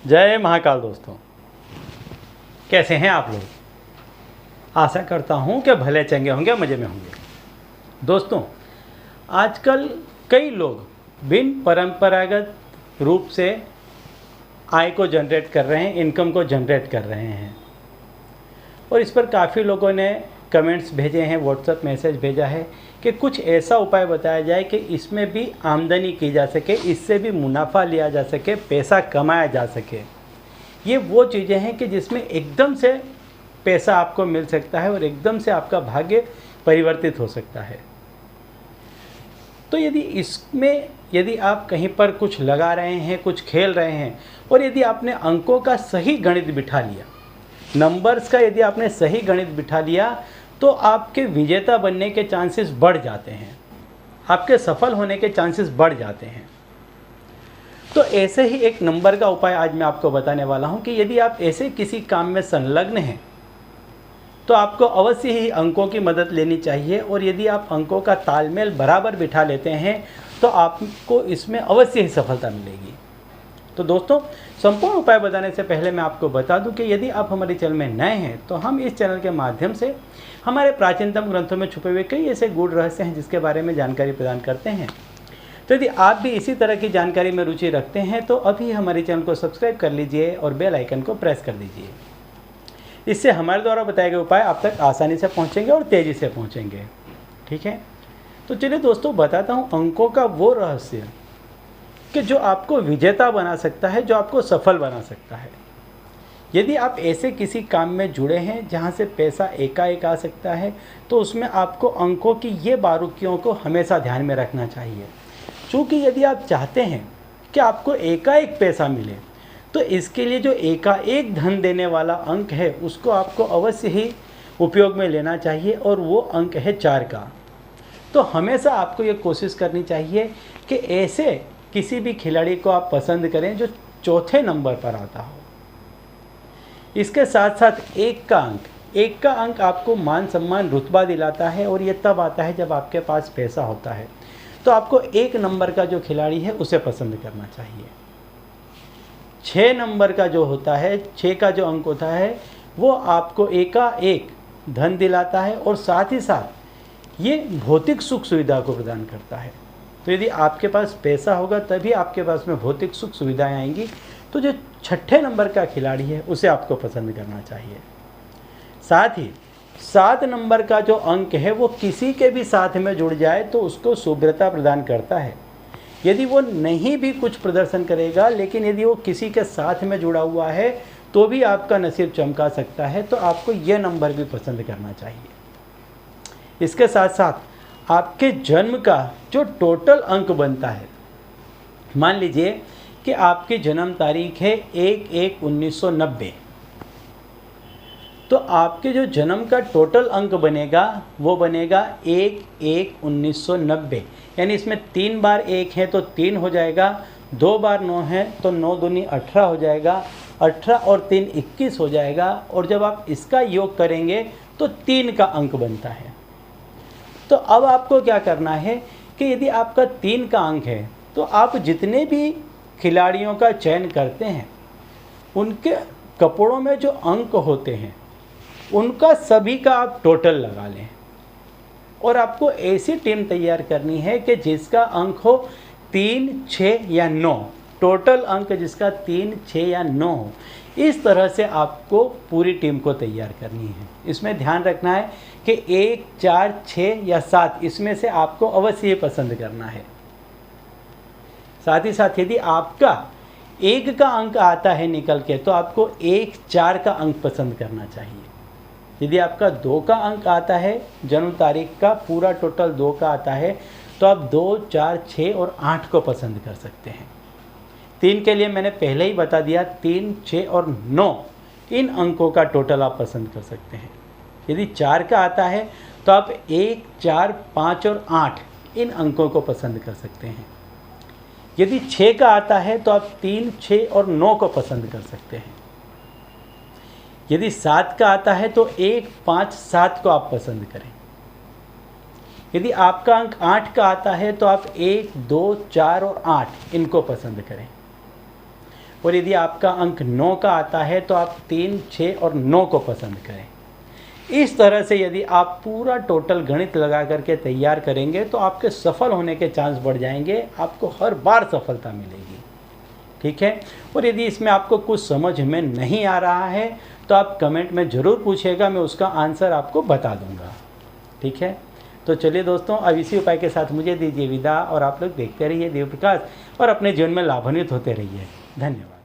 जय महाकाल दोस्तों, कैसे हैं आप लोग। आशा करता हूं कि भले चंगे होंगे, मज़े में होंगे। दोस्तों, आजकल कई लोग बिन परंपरागत रूप से आय को जनरेट कर रहे हैं, इनकम को जनरेट कर रहे हैं, और इस पर काफ़ी लोगों ने कमेंट्स भेजे हैं, व्हाट्सएप मैसेज भेजा है कि कुछ ऐसा उपाय बताया जाए कि इसमें भी आमदनी की जा सके, इससे भी मुनाफा लिया जा सके, पैसा कमाया जा सके। ये वो चीज़ें हैं कि जिसमें एकदम से पैसा आपको मिल सकता है और एकदम से आपका भाग्य परिवर्तित हो सकता है। तो यदि आप कहीं पर कुछ लगा रहे हैं, कुछ खेल रहे हैं, और यदि आपने अंकों का सही गणित बिठा लिया, नंबर्स का यदि आपने सही गणित बिठा लिया, तो आपके विजेता बनने के चांसेस बढ़ जाते हैं, आपके सफल होने के चांसेस बढ़ जाते हैं। तो ऐसे ही एक नंबर का उपाय आज मैं आपको बताने वाला हूं कि यदि आप ऐसे किसी काम में संलग्न हैं तो आपको अवश्य ही अंकों की मदद लेनी चाहिए, और यदि आप अंकों का तालमेल बराबर बिठा लेते हैं तो आपको इसमें अवश्य ही सफलता मिलेगी। तो दोस्तों, संपूर्ण उपाय बताने से पहले मैं आपको बता दूं कि यदि आप हमारे चैनल में नए हैं तो हम इस चैनल के माध्यम से हमारे प्राचीनतम ग्रंथों में छुपे हुए कई ऐसे गूढ़ रहस्य हैं जिसके बारे में जानकारी प्रदान करते हैं। तो यदि आप भी इसी तरह की जानकारी में रुचि रखते हैं तो अभी हमारे चैनल को सब्सक्राइब कर लीजिए और बेल आइकन को प्रेस कर दीजिए। इससे हमारे द्वारा बताए गए उपाय आप तक आसानी से पहुंचेंगे और तेज़ी से पहुंचेंगे। ठीक है, तो चलिए दोस्तों, बताता हूं अंकों का वो रहस्य कि जो आपको विजेता बना सकता है, जो आपको सफल बना सकता है। यदि आप ऐसे किसी काम में जुड़े हैं जहां से पैसा एकाएक आ सकता है, तो उसमें आपको अंकों की ये बारीकियों को हमेशा ध्यान में रखना चाहिए। क्योंकि यदि आप चाहते हैं कि आपको एकाएक पैसा मिले, तो इसके लिए जो एकाएक धन देने वाला अंक है उसको आपको अवश्य ही उपयोग में लेना चाहिए, और वो अंक है 4 का। तो हमेशा आपको ये कोशिश करनी चाहिए कि ऐसे किसी भी खिलाड़ी को आप पसंद करें जो चौथे नंबर पर आता हो। इसके साथ साथ एक का अंक आपको मान सम्मान रुतबा दिलाता है, और ये तब आता है जब आपके पास पैसा होता है। तो आपको 1 नंबर का जो खिलाड़ी है उसे पसंद करना चाहिए। 6 नंबर का जो होता है, 6 का जो अंक होता है, वो आपको एकाएक धन दिलाता है, और साथ ही साथ ये भौतिक सुख सुविधा को प्रदान करता है। तो यदि आपके पास पैसा होगा तभी आपके पास में भौतिक सुख सुविधाएं आएंगी। तो जो 6ठे नंबर का खिलाड़ी है उसे आपको पसंद करना चाहिए। साथ ही 7 नंबर का जो अंक है वो किसी के भी साथ में जुड़ जाए तो उसको शुभ्रता प्रदान करता है। यदि वो नहीं भी कुछ प्रदर्शन करेगा, लेकिन यदि वो किसी के साथ में जुड़ा हुआ है तो भी आपका नसीब चमका सकता है। तो आपको ये नंबर भी पसंद करना चाहिए। इसके साथ साथ आपके जन्म का जो टोटल अंक बनता है, मान लीजिए कि आपकी जन्म तारीख है 1/1/1990, तो आपके जो जन्म का टोटल अंक बनेगा वो बनेगा 1/1/1990। यानी इसमें 3 बार 1 है तो 3 हो जाएगा, 2 बार 9 है तो 9 दूनी 18 हो जाएगा, 18 और 3 21 हो जाएगा, और जब आप इसका योग करेंगे तो 3 का अंक बनता है। तो अब आपको क्या करना है कि यदि आपका 3 का अंक है तो आप जितने भी खिलाड़ियों का चयन करते हैं उनके कपड़ों में जो अंक होते हैं उनका सभी का आप टोटल लगा लें, और आपको ऐसी टीम तैयार करनी है कि जिसका अंक हो 3, 6 या 9, टोटल अंक जिसका 3, 6 या 9 हो। इस तरह से आपको पूरी टीम को तैयार करनी है। इसमें ध्यान रखना है कि 1, 4, 6 या 7 इसमें से आपको अवश्य पसंद करना है। साथ ही साथ यदि आपका 1 का अंक आता है निकल के तो आपको 1, 4 का अंक पसंद करना चाहिए। यदि आपका 2 का अंक आता है, जन्म तारीख का पूरा टोटल 2 का आता है, तो आप 2, 4, 6 और 8 को पसंद कर सकते हैं। 3 के लिए मैंने पहले ही बता दिया, 3, 6 और 9 इन अंकों का टोटल आप पसंद कर सकते हैं। यदि 4 का आता है तो आप 1, 4, 5 और 8 इन अंकों को पसंद कर सकते हैं। यदि 6 का आता है तो आप 3, 6 और 9 को पसंद कर सकते हैं। यदि 7 का आता है तो 1, 5, 7 को आप पसंद करें। यदि आपका अंक 8 का आता है तो आप 1, 2, 4 और 8 इनको पसंद करें। और यदि आपका अंक 9 का आता है तो आप 3, 6 और 9 को पसंद करें। इस तरह से यदि आप पूरा टोटल गणित लगा करके तैयार करेंगे तो आपके सफल होने के चांस बढ़ जाएंगे, आपको हर बार सफलता मिलेगी। ठीक है। और यदि इसमें आपको कुछ समझ में नहीं आ रहा है तो आप कमेंट में ज़रूर पूछिएगा, मैं उसका आंसर आपको बता दूंगा। ठीक है। तो चलिए दोस्तों, अब इसी उपाय के साथ मुझे दीजिए विदा और आप लोग देखते रहिए देव प्रकाश और अपने जीवन में लाभान्वित होते रहिए। धन्यवाद।